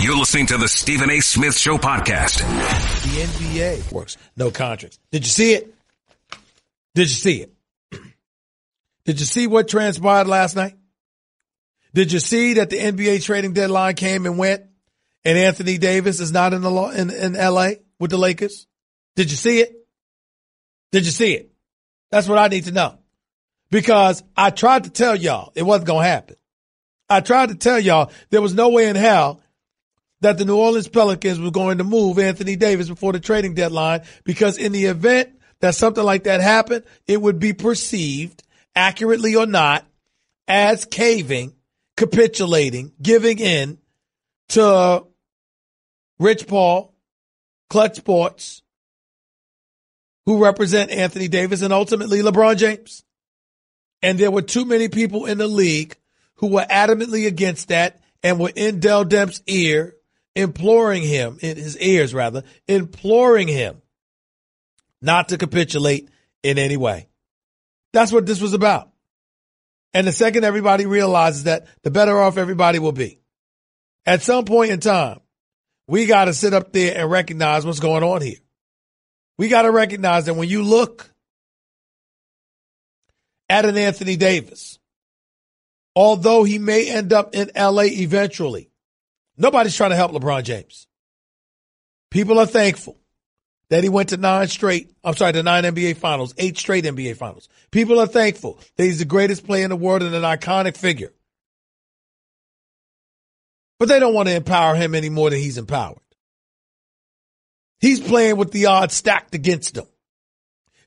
You're listening to the Stephen A. Smith Show podcast. The NBA works. No contracts. Did you see it? Did you see it? Did you see what transpired last night? Did you see that the NBA trading deadline came and went and Anthony Davis is not in LA with the Lakers? Did you see it? Did you see it? That's what I need to know. Because I tried to tell y'all it wasn't going to happen. I tried to tell y'all there was no way in hell that the New Orleans Pelicans were going to move Anthony Davis before the trading deadline, because in the event that something like that happened, it would be perceived, accurately or not, as caving, capitulating, giving in to Rich Paul, Clutch Sports, who represent Anthony Davis, and ultimately LeBron James. And there were too many people in the league who were adamantly against that and were in Dell Demp's ear, imploring him not to capitulate in any way. That's what this was about. And the second everybody realizes that, the better off everybody will be. At some point in time, we got to sit up there and recognize what's going on here. We got to recognize that when you look at an Anthony Davis, although he may end up in LA eventually, nobody's trying to help LeBron James. People are thankful that he went to 9 NBA finals, 8 straight NBA finals. People are thankful that he's the greatest player in the world and an iconic figure. But they don't want to empower him any more than he's empowered. He's playing with the odds stacked against him.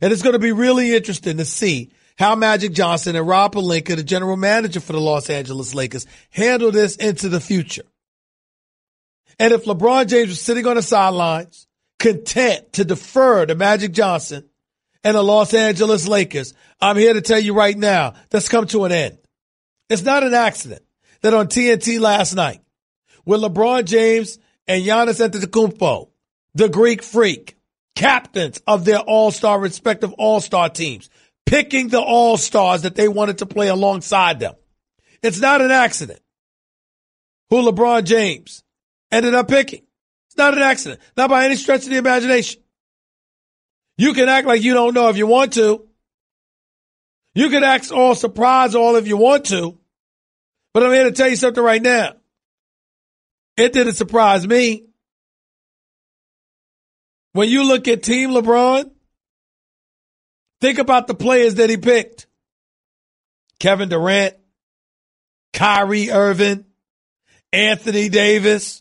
And it's going to be really interesting to see how Magic Johnson and Rob Pelinka, the general manager for the Los Angeles Lakers, handle this into the future. And if LeBron James was sitting on the sidelines, content to defer to Magic Johnson and the Los Angeles Lakers, I'm here to tell you right now, that's come to an end. It's not an accident that on TNT last night, with LeBron James and Giannis Antetokounmpo, the Greek Freak, captains of their respective all-star teams, picking the all-stars that they wanted to play alongside them. It's not an accident who LeBron James ended up picking. It's not an accident. Not by any stretch of the imagination. You can act like you don't know if you want to. You can act all surprised all if you want to. But I'm here to tell you something right now. It didn't surprise me. When you look at Team LeBron, think about the players that he picked. Kevin Durant, Kyrie Irving, Anthony Davis.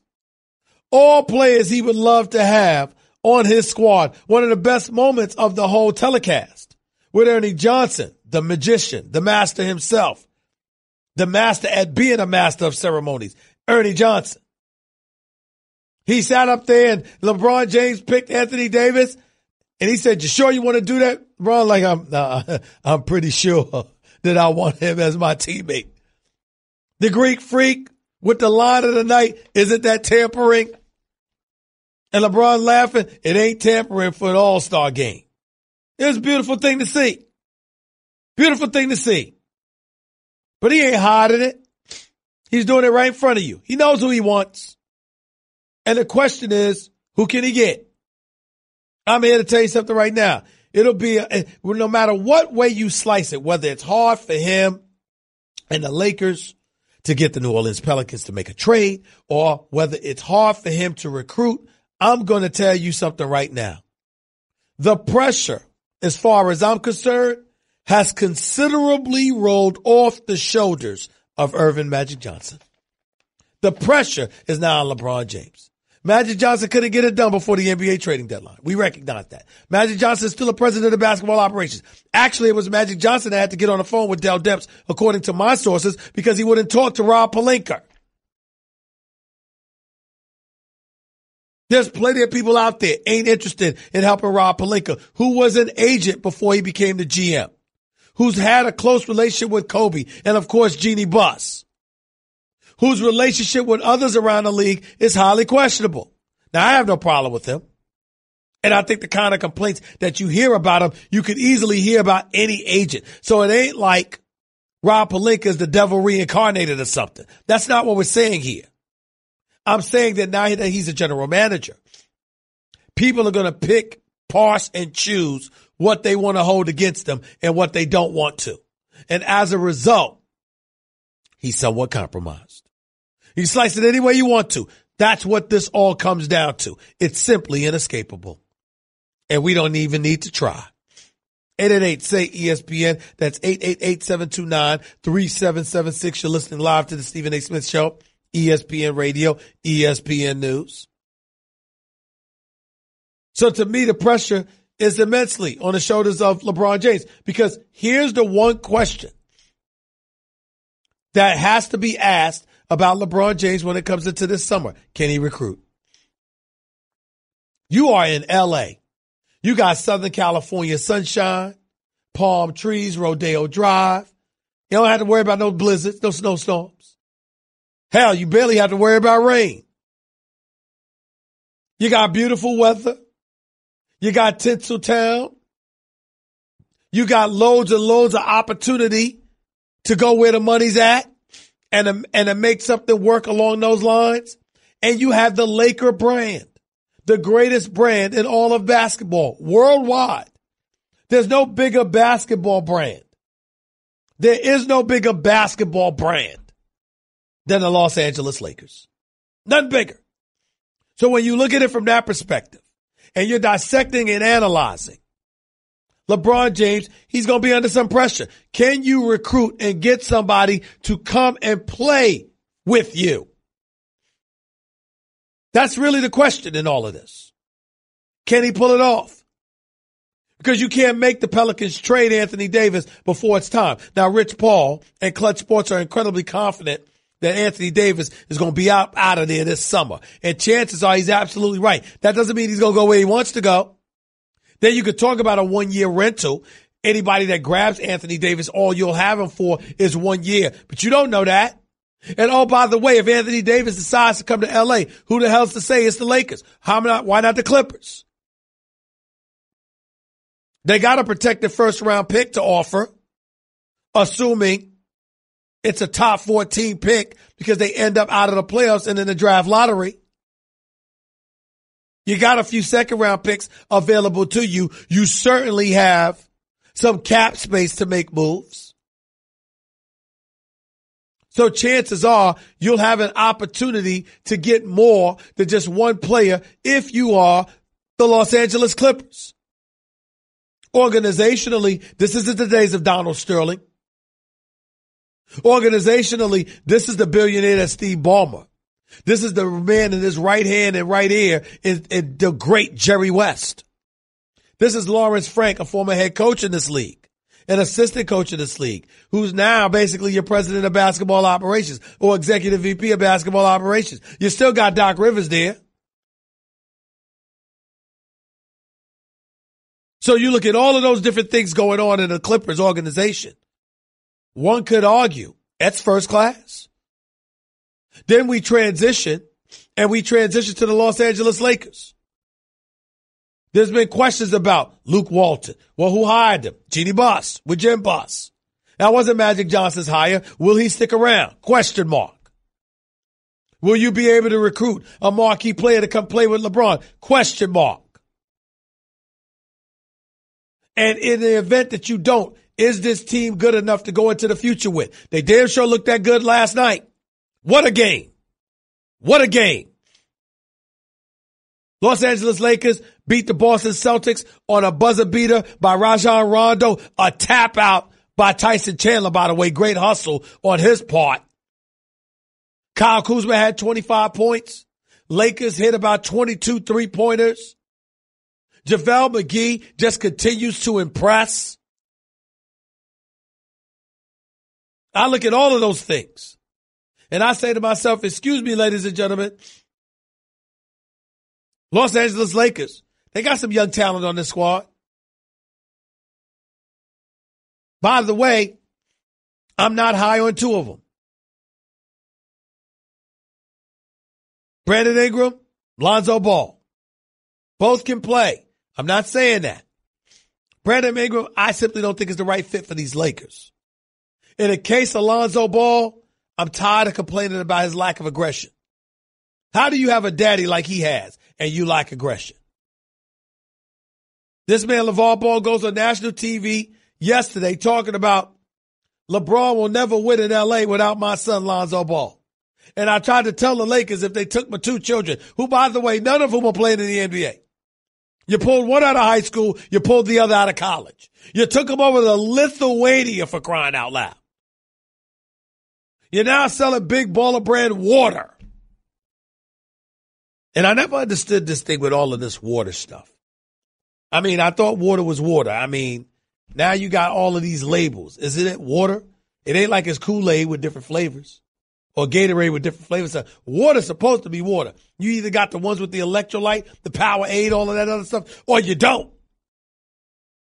All players he would love to have on his squad. One of the best moments of the whole telecast with Ernie Johnson, the magician, the master himself, the master at being a master of ceremonies, Ernie Johnson. He sat up there and LeBron James picked Anthony Davis and he said, "You sure you want to do that?" LeBron, like, I'm pretty sure that I want him as my teammate. The Greek Freak with the line of the night, "Isn't that tampering?" And LeBron laughing, "It ain't tampering for an all-star game." It was a beautiful thing to see. Beautiful thing to see. But he ain't hiding it. He's doing it right in front of you. He knows who he wants. And the question is, who can he get? I'm here to tell you something right now. It'll be, no matter what way you slice it, whether it's hard for him and the Lakers to get the New Orleans Pelicans to make a trade, or whether it's hard for him to recruit, I'm going to tell you something right now. The pressure, as far as I'm concerned, has considerably rolled off the shoulders of Earvin Magic Johnson. The pressure is now on LeBron James. Magic Johnson couldn't get it done before the NBA trading deadline. We recognize that. Magic Johnson is still a president of basketball operations. Actually, it was Magic Johnson that had to get on the phone with Dell Demps, according to my sources, because he wouldn't talk to Rob Pelinka. There's plenty of people out there ain't interested in helping Rob Pelinka, who was an agent before he became the GM, who's had a close relationship with Kobe and, of course, Jeannie Buss, whose relationship with others around the league is highly questionable. Now, I have no problem with him. And I think the kind of complaints that you hear about him, you could easily hear about any agent. So it ain't like Rob Pelinka is the devil reincarnated or something. That's not what we're saying here. I'm saying that now that he's a general manager, people are going to pick, parse, and choose what they want to hold against them and what they don't want to. And as a result, he's somewhat compromised. You slice it any way you want to. That's what this all comes down to. It's simply inescapable. And we don't even need to try. 888-SAY-ESPN. That's 888-729-3776. You're listening live to the Stephen A. Smith Show, ESPN Radio, ESPN News. So to me, the pressure is immensely on the shoulders of LeBron James, because here's the one question that has to be asked about LeBron James when it comes into this summer. Can he recruit? You are in L.A. You got Southern California sunshine, palm trees, Rodeo Drive. You don't have to worry about no blizzards, no snowstorms. Hell, you barely have to worry about rain. You got beautiful weather. You got Tinseltown. You got loads and loads of opportunity to go where the money's at and to make something work along those lines. And you have the Laker brand, the greatest brand in all of basketball worldwide. There's no bigger basketball brand. There is no bigger basketball brand than the Los Angeles Lakers. None bigger. So when you look at it from that perspective and you're dissecting and analyzing, LeBron James, he's going to be under some pressure. Can you recruit and get somebody to come and play with you? That's really the question in all of this. Can he pull it off? Because you can't make the Pelicans trade Anthony Davis before it's time. Now, Rich Paul and Clutch Sports are incredibly confident that Anthony Davis is going to be out of there this summer. And chances are he's absolutely right. That doesn't mean he's going to go where he wants to go. Then you could talk about a 1-year rental. Anybody that grabs Anthony Davis, all you'll have him for is 1 year. But you don't know that. And oh, by the way, if Anthony Davis decides to come to L.A., who the hell's to say it's the Lakers? Why not the Clippers? They got to protect their first-round pick to offer, assuming it's a top 14 pick because they end up out of the playoffs and in the draft lottery. You got a few second-round picks available to you. You certainly have some cap space to make moves. So chances are you'll have an opportunity to get more than just one player if you are the Los Angeles Clippers. Organizationally, this isn't the days of Donald Sterling. Organizationally, this is the billionaire that's Steve Ballmer. This is the man in his right hand and right ear in the great Jerry West. This is Lawrence Frank, a former head coach in this league, an assistant coach in this league, who's now basically your president of basketball operations or executive VP of basketball operations. You still got Doc Rivers there. So you look at all of those different things going on in the Clippers organization. One could argue that's first class. Then we transition to the Los Angeles Lakers. There's been questions about Luke Walton. Well, who hired him? Jeannie Buss with Jim Buss. That wasn't Magic Johnson's hire. Will he stick around? Question mark. Will you be able to recruit a marquee player to come play with LeBron? Question mark. And in the event that you don't, is this team good enough to go into the future with? They damn sure looked that good last night. What a game. What a game. Los Angeles Lakers beat the Boston Celtics on a buzzer beater by Rajon Rondo, a tap out by Tyson Chandler, by the way. Great hustle on his part. Kyle Kuzma had 25 points. Lakers hit about 22 three-pointers. JaVale McGee just continues to impress. I look at all of those things, and I say to myself, excuse me, ladies and gentlemen, Los Angeles Lakers, they got some young talent on this squad. By the way, I'm not high on two of them. Brandon Ingram, Lonzo Ball. Both can play. I'm not saying that. Brandon Ingram, I simply don't think is the right fit for these Lakers. In the case of Lonzo Ball, I'm tired of complaining about his lack of aggression. How do you have a daddy like he has and you like aggression? This man, LeVar Ball, goes on national TV yesterday talking about LeBron will never win in L.A. without my son Lonzo Ball. And I tried to tell the Lakers if they took my two children, who, by the way, none of whom are playing in the NBA. You pulled one out of high school, you pulled the other out of college. You took them over to Lithuania, for crying out loud. You're now selling big baller brand water. And I never understood this thing with all of this water stuff. I mean, I thought water was water. I mean, now you got all of these labels. Isn't it water? It ain't like it's Kool-Aid with different flavors or Gatorade with different flavors. Water's supposed to be water. You either got the ones with the electrolyte, the Powerade, all of that other stuff, or you don't.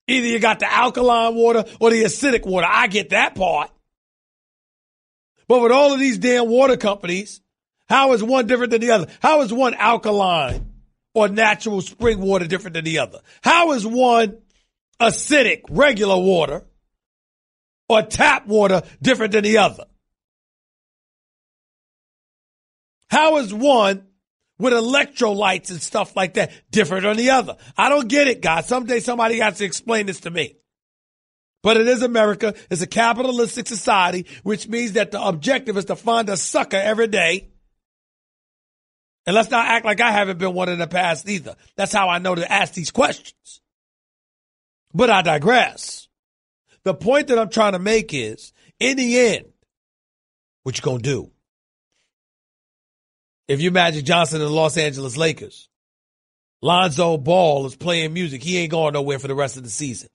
Either you got the alkaline water or the acidic water. I get that part. But with all of these damn water companies, how is one different than the other? How is one alkaline or natural spring water different than the other? How is one acidic, regular water, or tap water different than the other? How is one with electrolytes and stuff like that different than the other? I don't get it, guys. Someday somebody has to explain this to me. But it is America. It's a capitalistic society, which means that the objective is to find a sucker every day. And let's not act like I haven't been one in the past either. That's how I know to ask these questions. But I digress. The point that I'm trying to make is, in the end, what you gonna do? If you're Magic Johnson and the Los Angeles Lakers, Lonzo Ball is playing music. He ain't going nowhere for the rest of the season.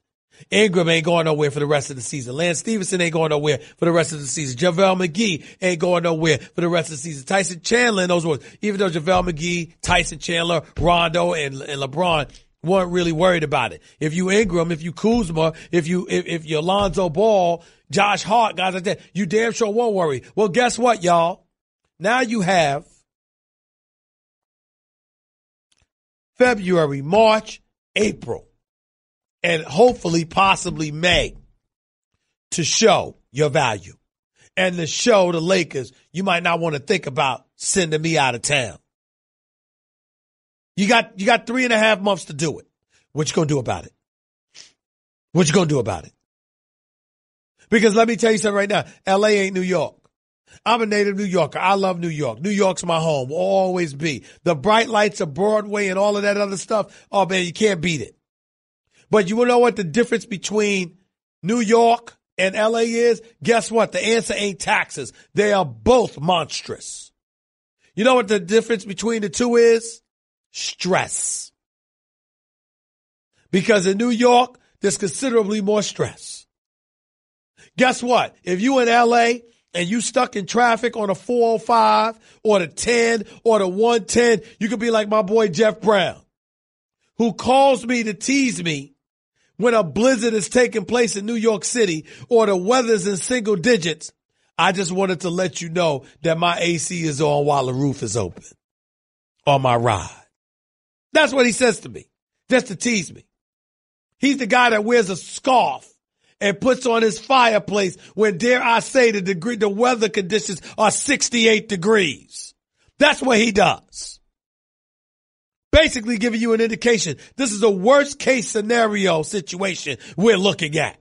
Ingram ain't going nowhere for the rest of the season. Lance Stevenson ain't going nowhere for the rest of the season. JaVale McGee ain't going nowhere for the rest of the season. Tyson Chandler in those words, even though JaVale McGee, Tyson Chandler, Rondo, and LeBron weren't really worried about it. If you Ingram, if you Kuzma, if you're Lonzo Ball, Josh Hart, guys like that, you damn sure won't worry. Well, guess what, y'all? Now you have February, March, April, and hopefully possibly May to show your value and to show the Lakers you might not want to think about sending me out of town. You got 3.5 months to do it. What you gonna do about it? What you gonna do about it? Because let me tell you something right now. LA ain't New York. I'm a native New Yorker. I love New York. New York's my home. Will always be. The bright lights of Broadway and all of that other stuff. Oh man, you can't beat it. But you know what the difference between New York and LA is? Guess what? The answer ain't taxes. They are both monstrous. You know what the difference between the two is? Stress. Because in New York, there's considerably more stress. Guess what? If you in LA and you stuck in traffic on a 405 or the 10 or the 110, you could be like my boy Jeff Brown, who calls me to tease me when a blizzard is taking place in New York City or the weather's in single digits. I just wanted to let you know that my AC is on while the roof is open on my ride. That's what he says to me, just to tease me. He's the guy that wears a scarf and puts on his fireplace when, dare I say, the weather conditions are 68 degrees. That's what he does. Basically giving you an indication this is a worst case scenario situation we're looking at.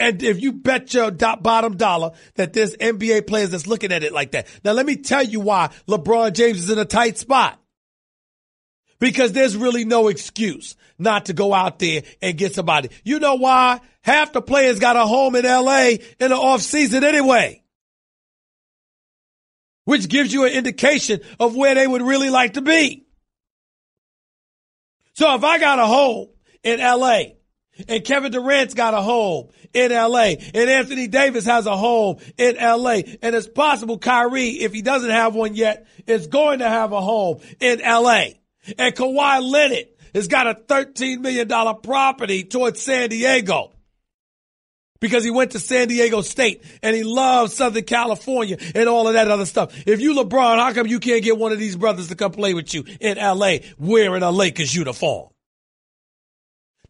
And if you bet your bottom dollar that there's NBA players that's looking at it like that. Now, let me tell you why LeBron James is in a tight spot. Because there's really no excuse not to go out there and get somebody. You know why? Half the players got a home in L.A. in the offseason anyway. Which gives you an indication of where they would really like to be. So if I got a home in L.A., and Kevin Durant's got a home in L.A., and Anthony Davis has a home in L.A., and it's possible Kyrie, if he doesn't have one yet, is going to have a home in L.A., and Kawhi Leonard has got a $13 million property towards San Diego because he went to San Diego State and he loves Southern California and all of that other stuff. If you LeBron, how come you can't get one of these brothers to come play with you in L.A. wearing a Lakers uniform?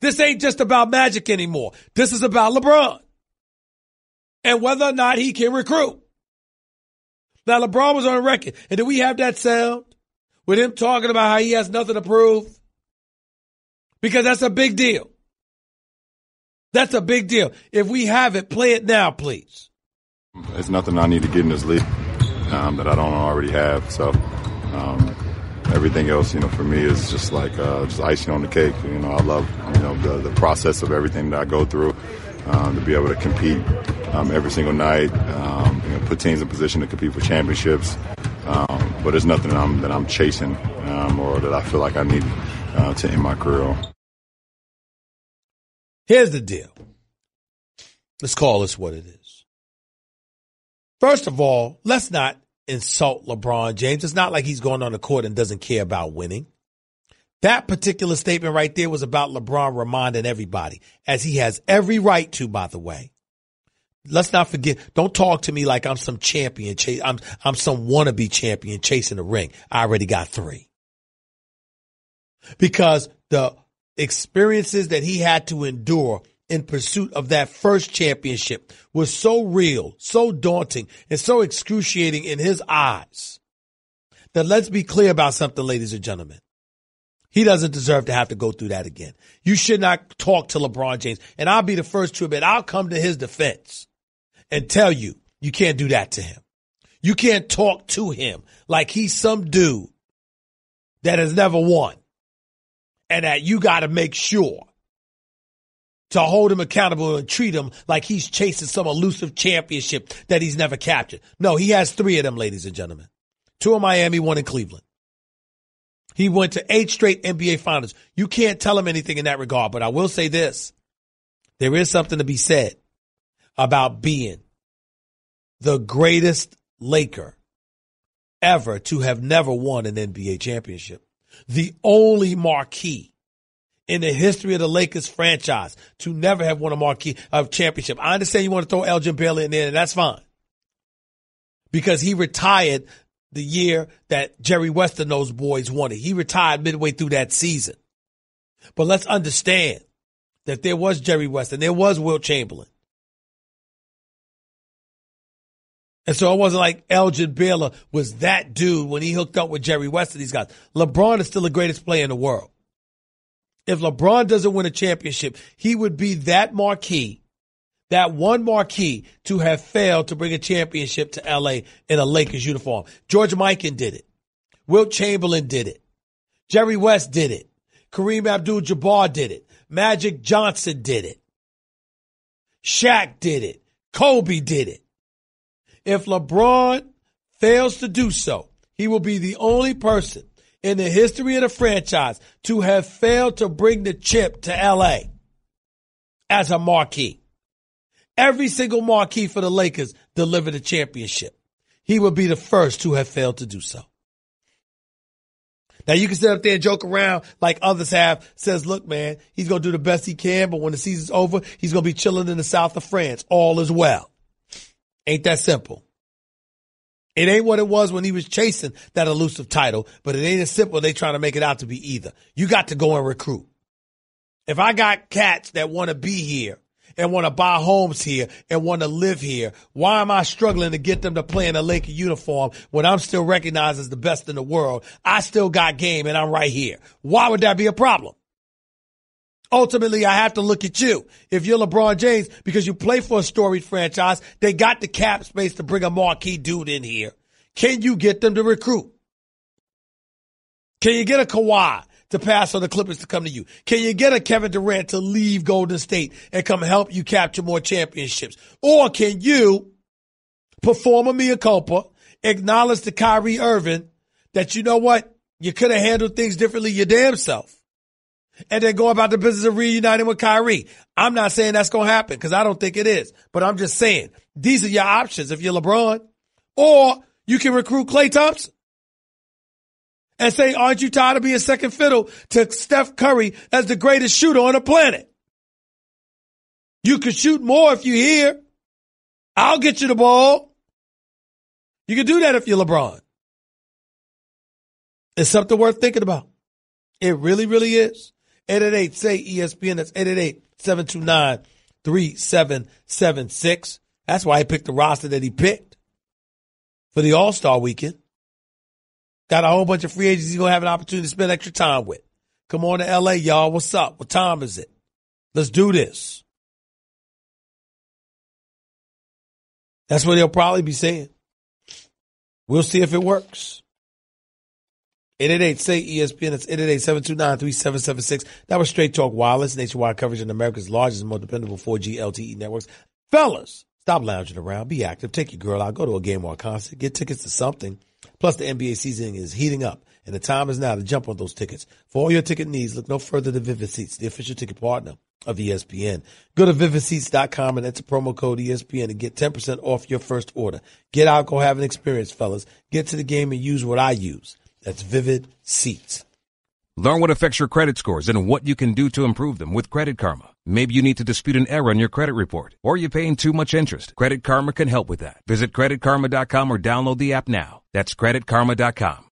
This ain't just about Magic anymore. This is about LeBron and whether or not he can recruit. Now, LeBron was on record. And did we have that sound with him talking about how he has nothing to prove? Because that's a big deal. That's a big deal. If we have it, play it now, please. It's nothing I need to get in this league that I don't already have. So everything else, for me is just like just icing on the cake. I love, the process of everything that I go through to be able to compete every single night, put teams in position to compete for championships. But there's nothing that I'm chasing or that I feel like I need to end my career on. Here's the deal. Let's call this what it is. First of all, let's not insult LeBron James. It's not like he's going on the court and doesn't care about winning. That particular statement right there was about LeBron reminding everybody, as he has every right to, by the way. Let's not forget, don't talk to me like I'm some champion. I'm some wannabe champion chasing the ring. I already got 3. Because the experiences that he had to endure in pursuit of that first championship was so real, so daunting, and so excruciating in his eyes that let's be clear about something, ladies and gentlemen. He doesn't deserve to have to go through that again. You should not talk to LeBron James. And I'll be the first to admit, I'll come to his defense and tell you, you can't do that to him. You can't talk to him like he's some dude that has never won. And that you got to make sure to hold him accountable and treat him like he's chasing some elusive championship that he's never captured. No, he has 3 of them, ladies and gentlemen. 2 in Miami, 1 in Cleveland. He went to 8 straight NBA finals. You can't tell him anything in that regard, but I will say this. There is something to be said about being the greatest Laker ever to have never won an NBA championship. The only marquee in the history of the Lakers franchise to never have won a championship. I understand you want to throw Elgin Baylor in there, and that's fine. Because he retired the year that Jerry West and those boys won it. He retired midway through that season. But let's understand that there was Jerry West and there was Wilt Chamberlain. And so it wasn't like Elgin Baylor was that dude when he hooked up with Jerry West and these guys. LeBron is still the greatest player in the world. If LeBron doesn't win a championship, he would be that marquee, that one marquee to have failed to bring a championship to L.A. in a Lakers uniform. George Mikan did it. Wilt Chamberlain did it. Jerry West did it. Kareem Abdul-Jabbar did it. Magic Johnson did it. Shaq did it. Kobe did it. If LeBron fails to do so, he will be the only person in the history of the franchise to have failed to bring the chip to L.A. as a marquee. Every single marquee for the Lakers delivered a championship. He would be the first to have failed to do so. Now, you can sit up there and joke around like others have, says, look, man, he's going to do the best he can, but when the season's over, he's going to be chilling in the south of France. All is well. Ain't that simple. It ain't what it was when he was chasing that elusive title, but it ain't as simple they trying to make it out to be either. You got to go and recruit. If I got cats that want to be here and want to buy homes here and want to live here, why am I struggling to get them to play in a Laker uniform when I'm still recognized as the best in the world? I still got game and I'm right here. Why would that be a problem? Ultimately, I have to look at you. If you're LeBron James, because you play for a storied franchise, they got the cap space to bring a marquee dude in here. Can you get them to recruit? Can you get a Kawhi to pass on the Clippers to come to you? Can you get a Kevin Durant to leave Golden State and come help you capture more championships? Or can you perform a mea culpa, acknowledge to Kyrie Irving that, you know what, you could have handled things differently your damn self, and then go about the business of reuniting with Kyrie? I'm not saying that's going to happen because I don't think it is. But I'm just saying these are your options if you're LeBron. Or you can recruit Klay Thompson and say, aren't you tired of being second fiddle to Steph Curry as the greatest shooter on the planet? You can shoot more if you're here. I'll get you the ball. You can do that if you're LeBron. It's something worth thinking about. It really, really is. 888-SAY-ESPN. That's 888-729-3776. That's why he picked the roster that he picked. for the All-Star weekend. Got a whole bunch of free agents you're going to have an opportunity to spend extra time with. Come on to L.A., y'all. What's up? What time is it? Let's do this. That's what he'll probably be saying. We'll see if it works. 888-SAY-ESPN. That's 888-729-3776. That was Straight Talk Wireless, nationwide coverage on America's largest and most dependable 4G LTE networks. Fellas, stop lounging around. Be active. Take your girl out. Go to a game or a concert. Get tickets to something. Plus, the NBA season is heating up, and the time is now to jump on those tickets. For all your ticket needs, look no further than Vivid Seats, the official ticket partner of ESPN. Go to vividseats.com and enter promo code ESPN and get 10% off your first order. Get out, go have an experience, fellas. Get to the game and use what I use. That's Vivid Seats. Learn what affects your credit scores and what you can do to improve them with Credit Karma. Maybe you need to dispute an error in your credit report, or you're paying too much interest. Credit Karma can help with that. Visit creditkarma.com or download the app now. That's creditkarma.com.